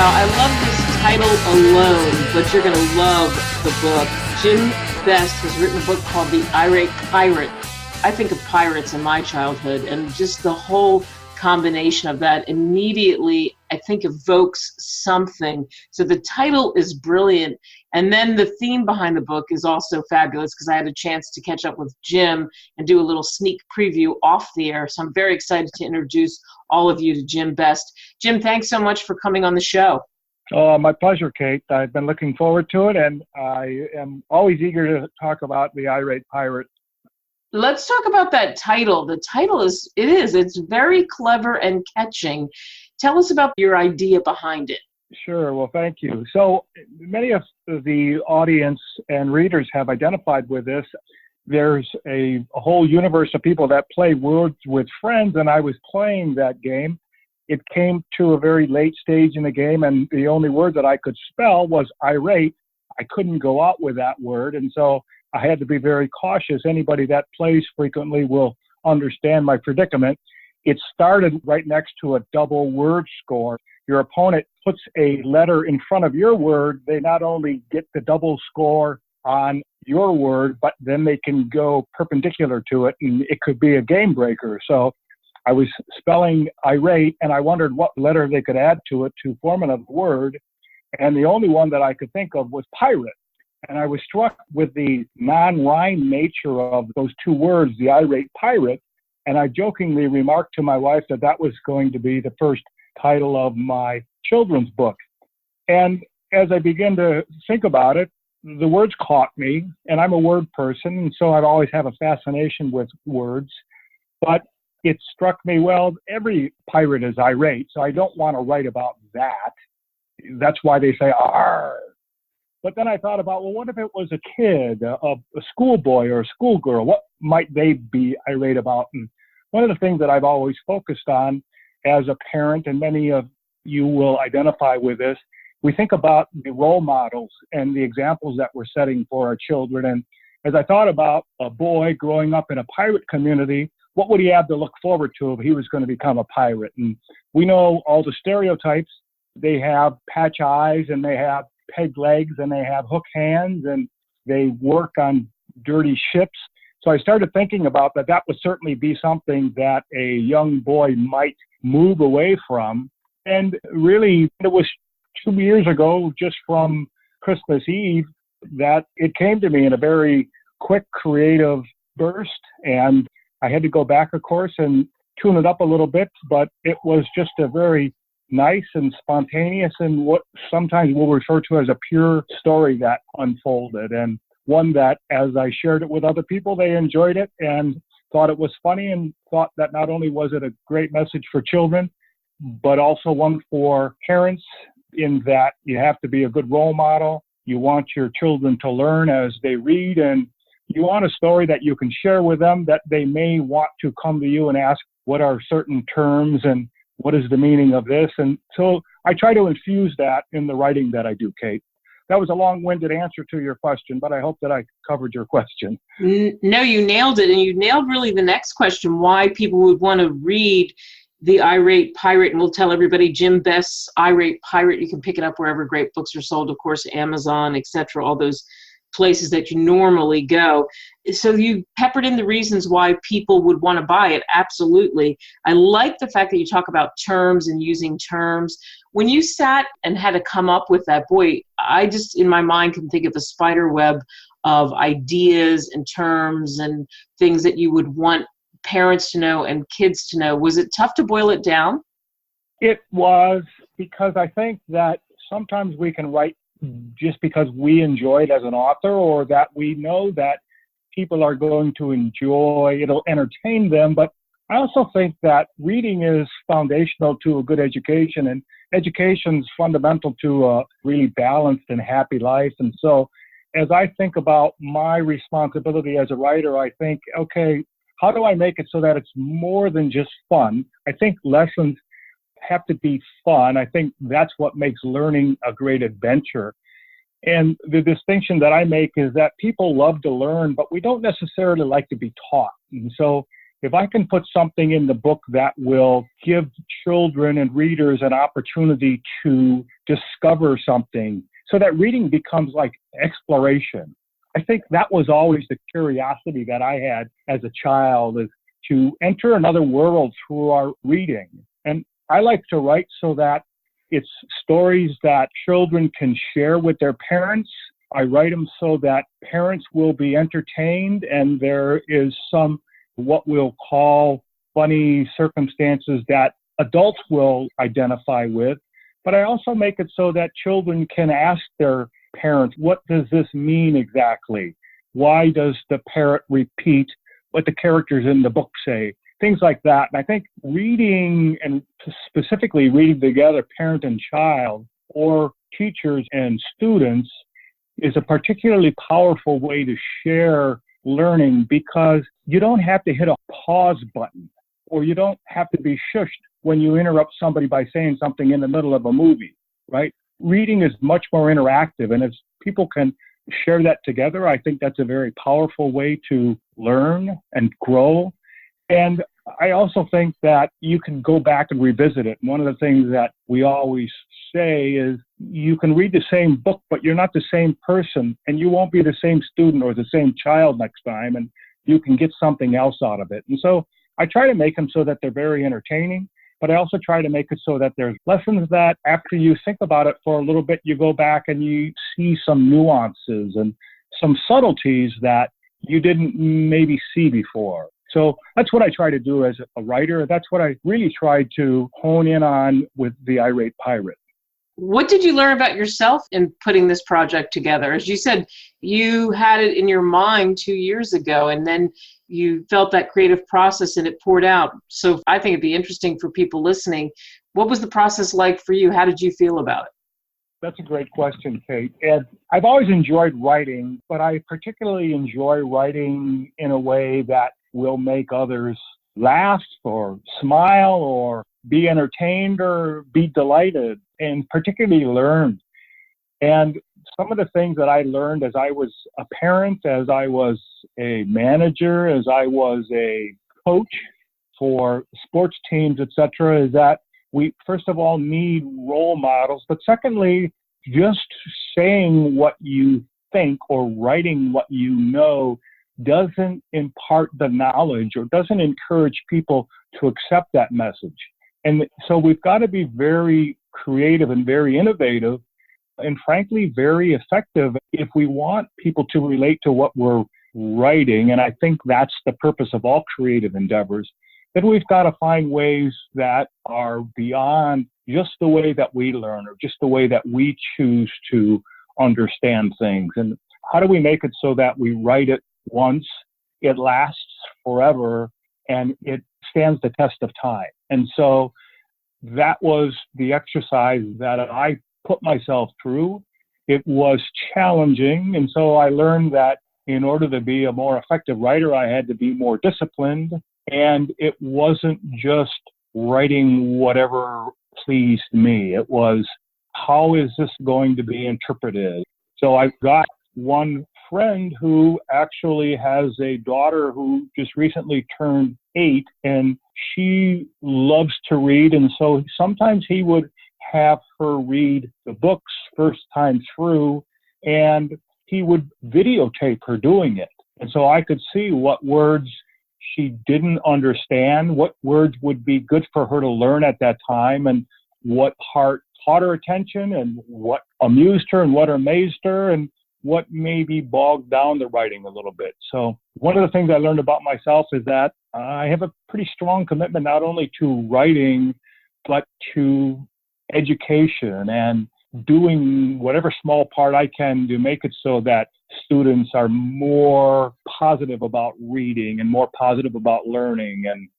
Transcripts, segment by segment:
Wow, I love this title alone, but you're going to love the book. Jim Best has written a book called The Irate Pirate. I think of pirates in my childhood, and just the whole combination of that immediately, I think, evokes something. So the title is brilliant. And then the theme behind the book is also fabulous because I had a chance to catch up with Jim and do a little sneak preview off the air. So I'm very excited to introduce all of you to Jim Best. Jim, thanks so much for coming on the show. My pleasure, Kate. I've been looking forward to it, and I am always eager to talk about The Irate Pirate. Let's talk about that title. The title it's very clever and catching. Tell us about your idea behind it. Sure. Well, thank you. So many of the audience and readers have identified with this. There's a whole universe of people that play words with friends, and I was playing that game. It came to a very late stage in the game, and the only word that I could spell was irate. I couldn't go out with that word, and so I had to be very cautious. Anybody that plays frequently will understand my predicament. It started right next to a double word score. Your opponent puts a letter in front of your word. They not only get the double score on your word, but then they can go perpendicular to it, and it could be a game breaker. So I was spelling irate, and I wondered what letter they could add to it to form another word. And the only one that I could think of was pirate. And I was struck with the non-rhyme nature of those two words, the irate pirate. And I jokingly remarked to my wife that that was going to be the first title of my children's book. And as I began to think about it, the words caught me, and I'm a word person, and so I've always had a fascination with words. But it struck me, well, every pirate is irate, so I don't want to write about that. That's why they say, "Arr." But then I thought about, well, what if it was a kid, a schoolboy or a schoolgirl? What might they be irate about? And one of the things that I've always focused on as a parent, and many of you will identify with this, we think about the role models and the examples that we're setting for our children. And as I thought about a boy growing up in a pirate community, what would he have to look forward to if he was going to become a pirate? And we know all the stereotypes. They have patch eyes, and they have peg legs, and they have hook hands, and they work on dirty ships. So I started thinking about that. That would certainly be something that a young boy might move away from. And really, it was 2 years ago, just from Christmas Eve, that it came to me in a very quick, creative burst. And I had to go back, of course, and tune it up a little bit, but it was just a very nice and spontaneous and what sometimes we'll refer to as a pure story that unfolded, and one that, as I shared it with other people, they enjoyed it and thought it was funny, and thought that not only was it a great message for children, but also one for parents, in that you have to be a good role model. You want your children to learn as they read, and you want a story that you can share with them, that they may want to come to you and ask, what are certain terms and what is the meaning of this? And so I try to infuse that in the writing that I do, Kate. That was a long-winded answer to your question, but I hope that I covered your question. No, you nailed it. And you nailed really the next question, why people would want to read The Irate Pirate. And we'll tell everybody Jim Best's Irate Pirate. You can pick it up wherever great books are sold, of course, Amazon, etc., all those places that you normally go. So you peppered in the reasons why people would want to buy it. Absolutely. I like the fact that you talk about terms and using terms. When you sat and had to come up with that, boy, I just in my mind can think of a spider web of ideas and terms and things that you would want parents to know and kids to know. Was it tough to boil it down? It was, because I think that sometimes we can write just because we enjoy it as an author, or that we know that people are going to enjoy, it'll entertain them. But I also think that reading is foundational to a good education, and education is fundamental to a really balanced and happy life. And so as I think about my responsibility as a writer, I think, okay, how do I make it so that it's more than just fun? I think lessons have to be fun. I think that's what makes learning a great adventure. And the distinction that I make is that people love to learn, but we don't necessarily like to be taught. And so if I can put something in the book that will give children and readers an opportunity to discover something so that reading becomes like exploration. I think that was always the curiosity that I had as a child, is to enter another world through our reading. And I like to write so that it's stories that children can share with their parents. I write them so that parents will be entertained and there is some what we'll call funny circumstances that adults will identify with. But I also make it so that children can ask their parents, what does this mean exactly? Why does the parrot repeat what the characters in the book say? Things like that. And I think reading, and specifically reading together, parent and child, or teachers and students, is a particularly powerful way to share learning, because you don't have to hit a pause button, or you don't have to be shushed when you interrupt somebody by saying something in the middle of a movie, right? Reading is much more interactive, and if people can share that together, I think that's a very powerful way to learn and grow. And I also think that you can go back and revisit it. One of the things that we always say is you can read the same book, but you're not the same person, and you won't be the same student or the same child next time, and you can get something else out of it. And so I try to make them so that they're very entertaining, but I also try to make it so that there's lessons that after you think about it for a little bit, you go back and you see some nuances and some subtleties that you didn't maybe see before. So that's what I try to do as a writer. That's what I really tried to hone in on with the Irate Pirate. What did you learn about yourself in putting this project together? As you said, you had it in your mind 2 years ago, and then you felt that creative process and it poured out. So I think it'd be interesting for people listening. What was the process like for you? How did you feel about it? That's a great question, Kate. And I've always enjoyed writing, but I particularly enjoy writing in a way that will make others laugh or smile or be entertained or be delighted, and particularly learn. And some of the things that I learned as I was a parent, as I was a manager, as I was a coach for sports teams, etc., is that we, first of all, need role models. But secondly, just saying what you think or writing what you know doesn't impart the knowledge or doesn't encourage people to accept that message. And so we've got to be very creative and very innovative and frankly, very effective if we want people to relate to what we're writing. And I think that's the purpose of all creative endeavors. Then we've got to find ways that are beyond just the way that we learn or just the way that we choose to understand things. And how do we make it so that we write it once, it lasts forever, and it stands the test of time? And so that was the exercise that I put myself through. It was challenging, and so I learned that in order to be a more effective writer, I had to be more disciplined, and it wasn't just writing whatever pleased me. It was, how is this going to be interpreted? So I've got one friend who actually has a daughter who just recently turned 8, and she loves to read, and so sometimes he would have her read the books first time through, and he would videotape her doing it. And so I could see what words she didn't understand, what words would be good for her to learn at that time, and what part caught her attention, and what amused her, and what amazed her, and what maybe bogged down the writing a little bit. So one of the things I learned about myself is that I have a pretty strong commitment not only to writing, but to education and doing whatever small part I can to make it so that students are more positive about reading and more positive about learning, and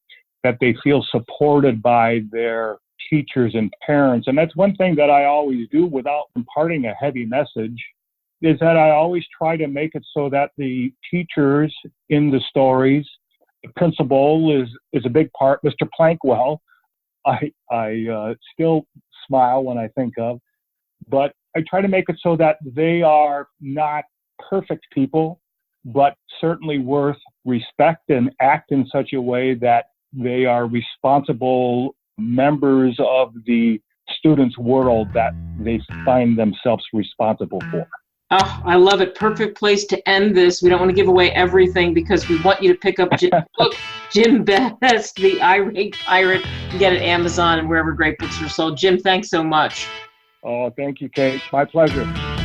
that they feel supported by their teachers and parents. And that's one thing that I always do without imparting a heavy message, is that I always try to make it so that the teachers in the stories, the principal is a big part, Mr. Plankwell, I still smile when I think of, but I try to make it so that they are not perfect people, but certainly worth respect and act in such a way that they are responsible members of the students' world that they find themselves responsible for. Oh, I love it. Perfect place to end this. We don't want to give away everything because we want you to pick up Jim's book, Jim Best, The Irate Pirate, and get it at Amazon and wherever great books are sold. Jim, thanks so much. Oh, thank you, Kate. My pleasure.